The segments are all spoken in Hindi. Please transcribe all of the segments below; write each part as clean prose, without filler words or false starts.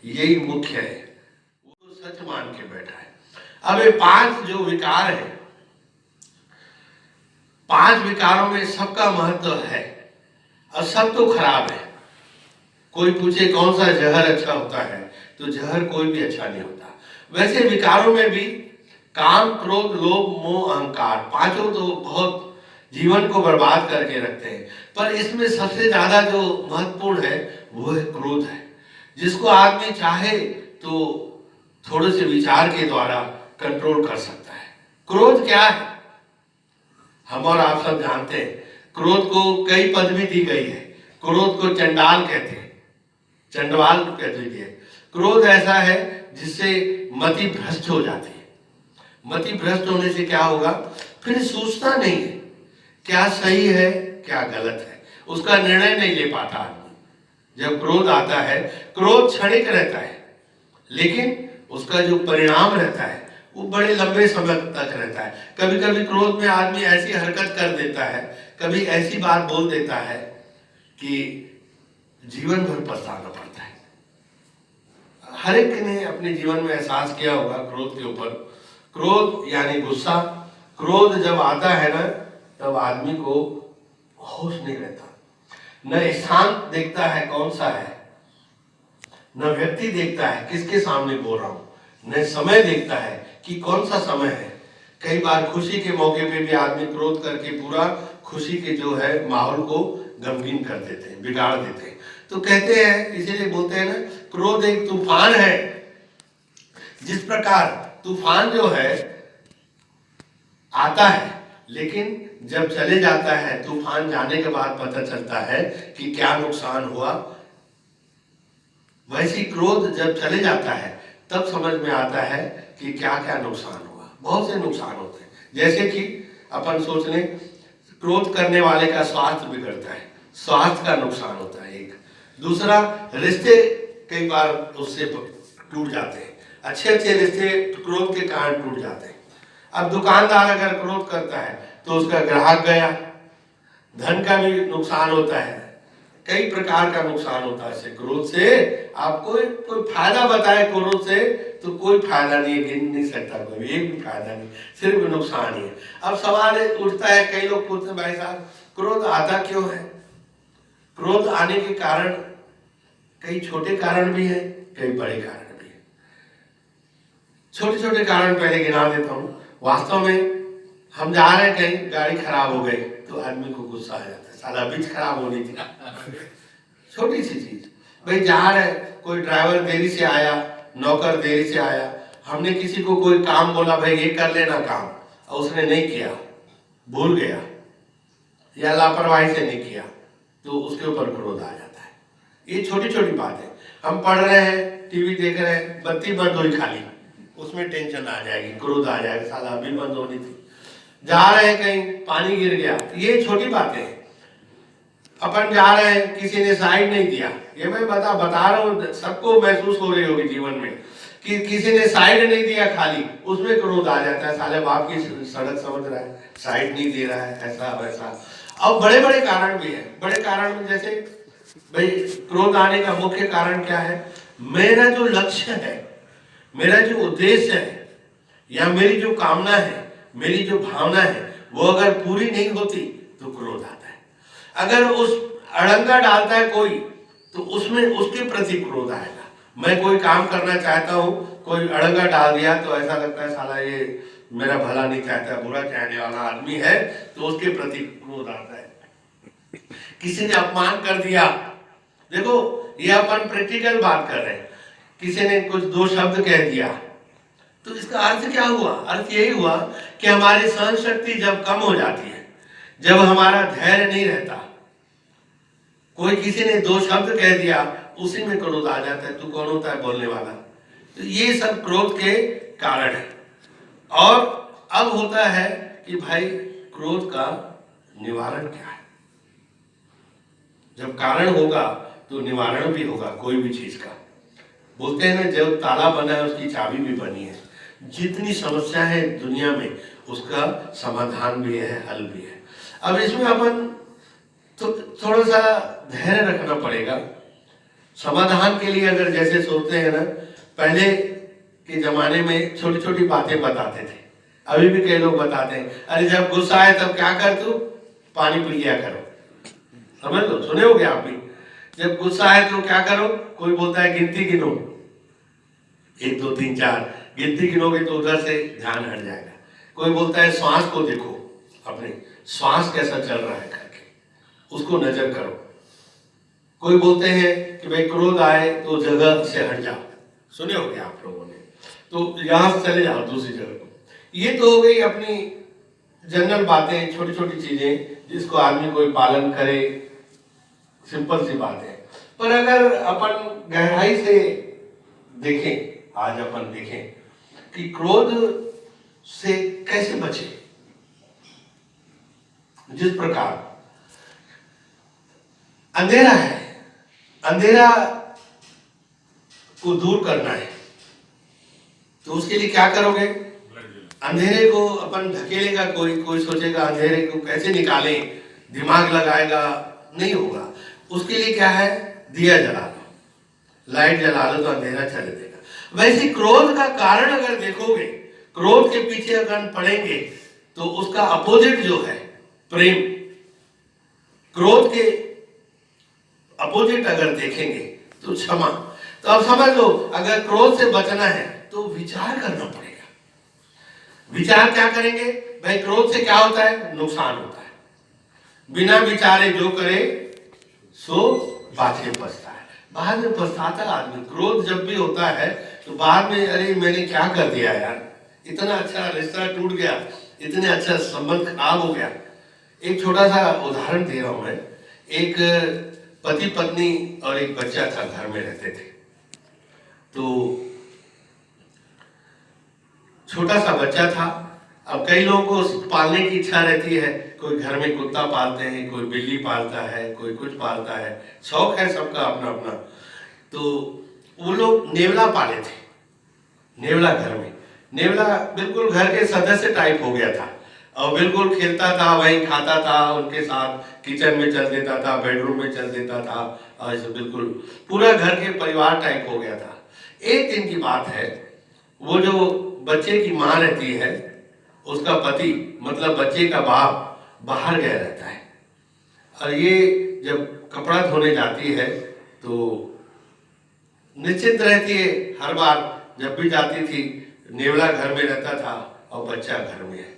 यही मुख्य है, वो सच मान के बैठा है। अब ये 5 जो विकार है, 5 विकारों में सबका महत्व है और सब तो खराब है। कोई पूछे कौन सा जहर अच्छा होता है, तो जहर कोई भी अच्छा नहीं होता। वैसे विकारों में भी काम, क्रोध, लोभ, मोह, अहंकार, 5 तो बहुत जीवन को बर्बाद करके रखते हैं, पर इसमें सबसे ज्यादा जो महत्वपूर्ण है वो है क्रोध है, जिसको आदमी चाहे तो थोड़े से विचार के द्वारा कंट्रोल कर सकता है। क्रोध क्या है, हम और आप सब जानते हैं। क्रोध को कई पदवी दी गई है। क्रोध को चंडाल कहते हैं, चंडवाल कहते हैं। क्रोध ऐसा है जिससे मति भ्रष्ट हो जाती है। मति भ्रष्ट होने से क्या होगा, फिर सोचता नहीं है क्या सही है क्या गलत है, उसका निर्णय नहीं ले पाता आदमी। जब क्रोध आता है, क्रोध क्षणिक रहता है, लेकिन उसका जो परिणाम रहता है वो बड़े लंबे समय तक रहता है। कभी कभी क्रोध में आदमी ऐसी हरकत कर देता है, कभी ऐसी बात बोल देता है कि जीवन भर पछताना पड़ता है। हर एक ने अपने जीवन में एहसास किया होगा क्रोध के ऊपर। क्रोध यानी गुस्सा। क्रोध जब आता है ना, तब आदमी को होश नहीं रहता, न स्थान देखता है कौन सा है, न व्यक्ति देखता है किसके सामने बोल रहा हूं, न समय देखता है कि कौन सा समय है। कई बार खुशी के मौके पे भी आदमी क्रोध करके पूरा खुशी के जो है माहौल को गमगीन कर देते हैं, बिगाड़ देते हैं। तो कहते हैं, इसीलिए बोलते हैं ना, क्रोध एक तूफान है। जिस प्रकार तूफान जो है आता है, लेकिन जब चले जाता है, तूफान जाने के बाद पता चलता है कि क्या नुकसान हुआ। वैसी क्रोध जब चले जाता है तब समझ में आता है कि क्या क्या नुकसान हुआ। बहुत से नुकसान होते हैं, जैसे कि अपन सोच लें, क्रोध करने वाले का स्वास्थ्य बिगड़ता है, स्वास्थ्य का नुकसान होता है एक। दूसरा, रिश्ते कई बार उससे टूट जाते हैं, अच्छे अच्छे रिश्ते क्रोध के कारण टूट जाते हैं। अब दुकानदार अगर क्रोध करता है तो उसका ग्राहक गया, धन का भी नुकसान होता है, कई प्रकार का नुकसान होता है इससे। क्रोध से आप कोई फायदा बताए क्रोध से तो कोई फायदा नहीं है, गिन नहीं सकता कोई, एक भी फायदा नहीं, सिर्फ नुकसान ही है। अब सवाल उठता है, कई लोग पूछते हैं, भाई साहब क्रोध आता क्यों है? क्रोध आने के कारण कई छोटे कारण भी है, कई बड़े कारण भी है। छोटे छोटे कारण पहले गिना देता हूँ। वास्तव में हम जा रहे हैं कहीं, गाड़ी खराब हो गई तो आदमी को गुस्सा आ जाता है, साला बीच खराब होनी थी। छोटी सी चीज, भाई जा रहे, कोई ड्राइवर देरी से आया, नौकर देरी से आया, हमने किसी को कोई काम बोला, भाई ये कर लेना काम, और उसने नहीं किया, भूल गया या लापरवाही से नहीं किया, तो उसके ऊपर क्रोध आ जाता है। ये छोटी छोटी बात है। हम पढ़ रहे हैं, टीवी देख रहे हैं, बत्ती बंद हुई खाली, उसमें टेंशन आ जाएगी, क्रोध आ जाएगा, साला अभी बंद होनी थी। जा रहे हैं कहीं, पानी गिर गया, ये छोटी बातें हैं। अपन जा रहे हैं, किसी ने साइड नहीं दिया, ये मैं बता रहा हूँ, सबको महसूस हो रही होगी जीवन में कि किसी ने साइड नहीं दिया खाली, उसमें क्रोध आ जाता है, साले बाप की सड़क समझ रहा है, साइड नहीं दे रहा है, ऐसा वैसा। अब बड़े बड़े कारण भी है। बड़े कारण में जैसे, भाई क्रोध आने का मुख्य कारण क्या है, मेरा जो लक्ष्य है, मेरा जो उद्देश्य है, या मेरी जो कामना है, मेरी जो भावना है, वो अगर पूरी नहीं होती तो क्रोध आता है। अगर उस अड़ंगा डालता है कोई, तो उसमें उसके प्रति क्रोध आएगा। मैं कोई काम करना चाहता हूँ, कोई अड़ंगा डाल दिया तो ऐसा लगता है साला ये मेरा भला नहीं चाहता, बुरा चाहने वाला आदमी है, तो उसके प्रति क्रोध आता है। किसी ने अपमान कर दिया, देखो ये अपन प्रैक्टिकल बात कर रहे हैं, किसी ने कुछ 2 शब्द कह दिया, तो इसका अर्थ क्या हुआ? अर्थ यही हुआ कि हमारी सहन शक्ति जब कम हो जाती है, जब हमारा धैर्य नहीं रहता, कोई किसी ने 2 शब्द कह दिया, उसी में क्रोध आ जाता है, तू कौन होता है बोलने वाला? तो ये सब क्रोध के कारण है। और अब होता है कि भाई क्रोध का निवारण क्या है? जब कारण होगा तो निवारण भी होगा कोई भी चीज का। बोलते हैं ना, जब ताला बना है उसकी चाबी भी बनी है। जितनी समस्या है दुनिया में, उसका समाधान भी है, हल भी है। अब इसमें अपन तो थोड़ा सा धैर्य रखना पड़ेगा, समाधान के लिए अगर जैसे सोचते हैं ना, पहले के जमाने में छोटी छोटी बातें बताते थे, अभी भी कई लोग बताते हैं, अरे जब गुस्सा आए तब क्या कर तू, पानी पी लिया करो। समझ लो, सुने होगे आप भी, जब गुस्सा आए तो क्या करो, कोई बोलता है गिनती गिनो, 1 2 3 4, गिनती गिनोगे तो उधर से ध्यान हट जाएगा। कोई बोलता है श्वास को देखो, अपने श्वास कैसा चल रहा है करके उसको नजर करो। कोई बोलते हैं कि भाई क्रोध आए तो जगह से हट जाओ, सुने होंगे आप लोगों ने, तो यहां से चले जाओ दूसरी जगह को। ये तो हो गई अपनी जनरल बातें, छोटी छोटी चीजें जिसको आदमी कोई पालन करे, सिंपल सी बात है। पर अगर अपन गहराई से देखें, आज अपन देखें कि क्रोध से कैसे बचे। जिस प्रकार अंधेरा है, अंधेरा को दूर करना है तो उसके लिए क्या करोगे, अंधेरे को अपन ढकेलेगा, कोई सोचेगा अंधेरे को कैसे निकालें, दिमाग लगाएगा, नहीं होगा। उसके लिए क्या है, दिया जला लो, लाइट जला लो तो अंधेरा चले देगा। वैसे क्रोध का कारण अगर देखोगे, क्रोध के पीछे अगर पड़ेंगे तो उसका अपोजिट जो है प्रेम, क्रोध के अपोजिट अगर देखेंगे तो क्षमा। तो अब समझ लो, अगर क्रोध से बचना है तो विचार करना पड़ेगा। विचार क्या करेंगे भाई, क्रोध से क्या होता है, नुकसान होता है। बिना विचारे जो करे सो बातें पछता है, बाद में पछताता आदमी। क्रोध जब भी होता है तो बाद में अरे मैंने क्या कर दिया यार, इतना अच्छा रिश्ता टूट गया, इतने अच्छा संबंध खराब हो गया। एक छोटा सा उदाहरण दे रहा हूं मैं। एक पति पत्नी और एक बच्चा था, घर में रहते थे। तो छोटा सा बच्चा था। अब कई लोगों को पालने की इच्छा रहती है, कोई घर में कुत्ता पालते हैं, कोई बिल्ली पालता है, कोई कुछ पालता है, शौक है सबका अपना अपना। तो वो लोग नेवला पाले थे, नेवला घर में। नेवला बिल्कुल घर के सदस्य टाइप हो गया था और बिल्कुल खेलता था, वहीं खाता था, उनके साथ किचन में चल देता था, बेडरूम में चल देता था, और ऐसे बिल्कुल पूरा घर के परिवार टाइप हो गया था। एक दिन की बात है, वो जो बच्चे की माँ रहती है, उसका पति मतलब बच्चे का बाप बाहर गया रहता है, और ये जब कपड़ा धोने जाती है तो निश्चित रहती है, हर बार जब भी जाती थी, नेवला घर में रहता था और बच्चा घर में है।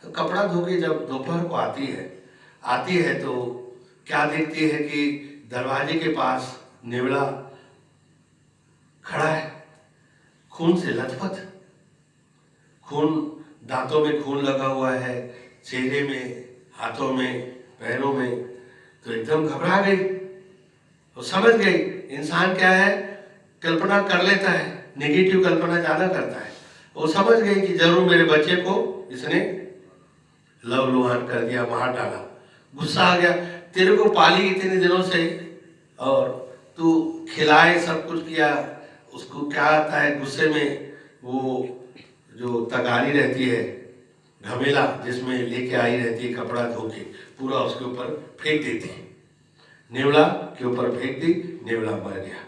तो कपड़ा धो के जब दोपहर को आती है तो क्या देखती है कि दरवाजे के पास नेवला खड़ा है, खून से लथपथ, खून, दांतों में खून लगा हुआ है, चेहरे में, हाथों में, पैरों में। तो एकदम घबरा गई और समझ गई इंसान क्या है, कल्पना कर लेता है, नेगेटिव कल्पना ज्यादा करता है। वो समझ गई कि जरूर मेरे बच्चे को इसने लहूलुहान कर दिया, मार डाला। गुस्सा आ गया, तेरे को पाली इतने दिनों से और तू खिलाए, सब कुछ किया, उसको क्या आता है गुस्से में, वो जो तगारी रहती है, घमेला जिसमें लेके आई रहती है कपड़ा धो के, पूरा उसके ऊपर फेंक देती है, नेवला के ऊपर फेंक दी, नेवला मर गया।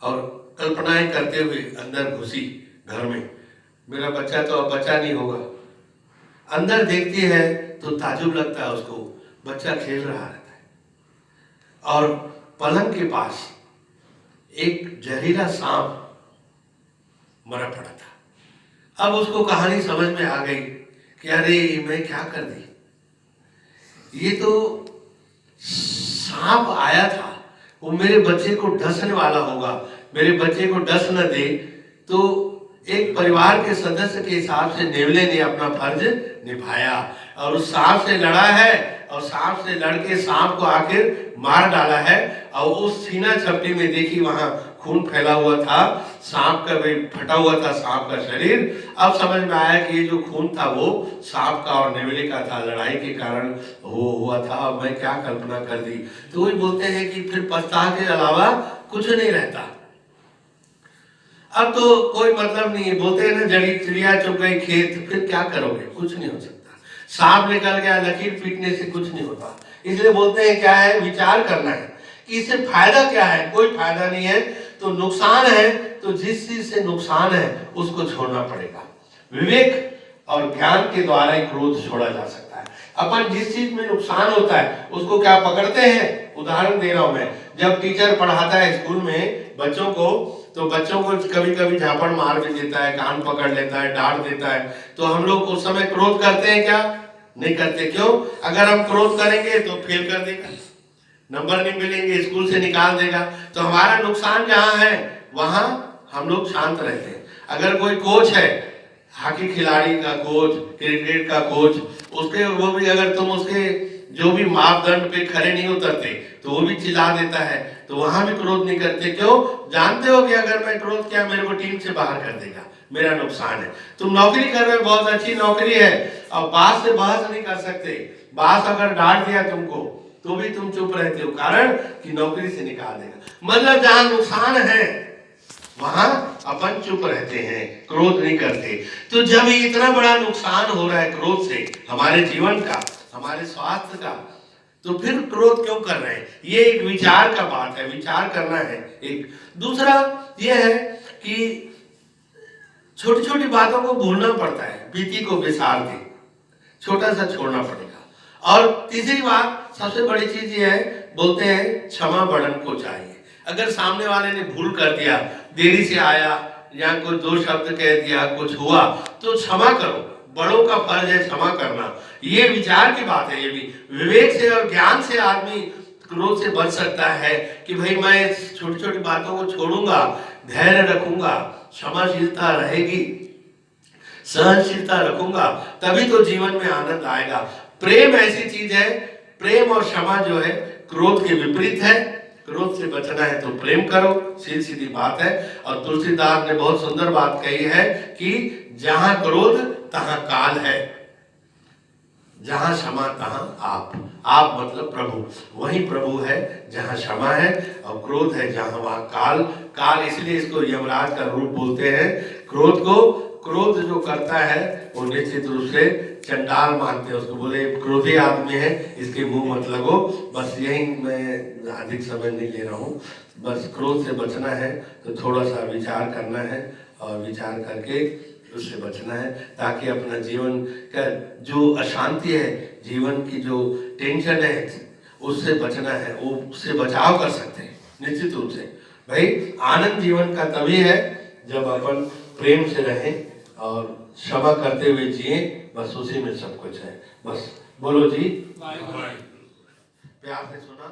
और कल्पनाएं करते हुए अंदर घुसी घर में, मेरा बच्चा तो अब बच्चा नहीं होगा। अंदर देखती है तो ताजुब लगता है उसको, बच्चा खेल रहा रहता है और पलंग के पास एक जहरीला सांप मरा पड़ा था। अब उसको कहानी समझ में आ गई कि अरे मैं क्या कर दी, ये तो सांप आया था, वो मेरे बच्चे को डसने वाला होगा, मेरे बच्चे को डस न दे। तो एक परिवार के सदस्य के हिसाब से नेवले ने अपना फर्ज निभाया और उस सांप से लड़ा है, और सांप से लड़के सांप को आखिर मार डाला है। और उस सीना झपटी में देखी वहां खून फैला हुआ था, सांप का भी फटा हुआ था सांप का शरीर। अब समझ में आया कि ये जो खून था वो सांप का और नेवले का था, लड़ाई के कारण वो हुआ था। अब मैं क्या कल्पना कर दी। तो वही बोलते हैं कि फिर पछतावा के अलावा कुछ नहीं रहता। अब तो कोई मतलब नहीं है, बोलते हैं ना जड़ी चिड़िया चुग गई खेत, फिर क्या करोगे, कुछ नहीं हो सकता। सांप निकल गया, लकीर पीटने से कुछ नहीं होता। इसलिए बोलते हैं क्या है, विचार करना है कि इससे फायदा क्या है, कोई फायदा नहीं है, तो नुकसान है, तो जिस चीज से नुकसान है उसको छोड़ना पड़ेगा। विवेक और ज्ञान के द्वारा ही क्रोध छोड़ा जा सकता है। अपन जिस चीज में नुकसान होता है उसको क्या पकड़ते हैं, उदाहरण दे रहा हूं मैं, जब टीचर पढ़ाता है स्कूल में बच्चों को, तो बच्चों को कभी कभी झापड़ मार भी देता है, कान पकड़ लेता है, डांट देता है, तो हम लोग उस समय क्रोध करते हैं क्या? नहीं करते। क्यों? अगर हम क्रोध करेंगे तो फेल कर देगा, नंबर नहीं मिलेंगे, स्कूल से निकाल देगा, तो हमारा नुकसान जहां है वहां हम लोग शांत रहते हैं। अगर कोई कोच है, हॉकी खिलाड़ी का कोच, क्रिकेट का कोच, उसके वो भी अगर तुम उसके जो भी मापदंड पे खड़े नहीं उतरते तो वो भी चिल्ला देता है, तो वहां भी क्रोध नहीं करते। क्यों? जानते हो कि अगर मैं क्रोध किया मेरे को टीम से बाहर कर देगा, मेरा नुकसान है। तुम नौकरी कर रहे हो, बहुत अच्छी नौकरी है, और बास से बहस नहीं कर सकते, बास अगर डांट दिया तुमको तो भी तुम चुप रहते हो, कारण कि नौकरी से निकाल देगा। मतलब जहां नुकसान है वहां अपन चुप रहते हैं, क्रोध नहीं करते। तो जब इतना बड़ा नुकसान हो रहा है क्रोध से हमारे जीवन का, हमारे स्वास्थ्य का, तो फिर क्रोध क्यों कर रहे हैं? ये एक विचार का बात है, विचार करना है। एक दूसरा ये है कि छोटी छोटी बातों को भूलना पड़ता है, बीती को बिसार के छोटा सा छोड़ना पड़ेगा। और तीसरी बात, सबसे बड़ी चीज ये है, बोलते हैं क्षमा बड़न को चाहिए। अगर सामने वाले ने भूल कर दिया, देरी से आया या कोई दो शब्द कह दिया, कुछ हुआ, तो क्षमा करो, बड़ों का फर्ज है क्षमा करना। ये विचार की बात है। ये भी विवेक से और ज्ञान से आदमी क्रोध से बच सकता है कि भाई मैं छोटी छोटी बातों को छोड़ूंगा, धैर्य रखूंगा, क्षमाशीलता रहेगी, सहनशीलता रखूंगा, तभी तो जीवन में आनंद आएगा। प्रेम ऐसी चीज है, प्रेम और क्षमा जो है क्रोध के विपरीत है। क्रोध से बचना है तो प्रेम करो, सीधी सीधी बात है। और तुलसीदास ने बहुत सुंदर बात कही है कि जहां क्रोध तहां काल है, जहां क्षमा तहां आप मतलब प्रभु, वही प्रभु है जहां क्षमा है, और क्रोध है जहां वहां काल। काल इसलिए इसको यमराज का रूप बोलते हैं क्रोध को। क्रोध जो करता है वो निश्चित रूप से चंडाल मानते हैं उसको, बोले क्रोधी आदमी है, इसके मुंह मत लगो। बस यही, मैं अधिक समय नहीं ले रहा हूँ। बस क्रोध से बचना है तो थोड़ा सा विचार करना है, और विचार करके उससे बचना है, ताकि अपना जीवन का जो अशांति है, जीवन की जो टेंशन है, उससे बचना है, वो उससे बचाव कर सकते हैं निश्चित रूप से। भाई आनंद जीवन का तभी है जब अपन प्रेम से रहें और क्षमा करते हुए जिए, बस उसी में सब कुछ है। बस बोलो जी, प्यार से सुना।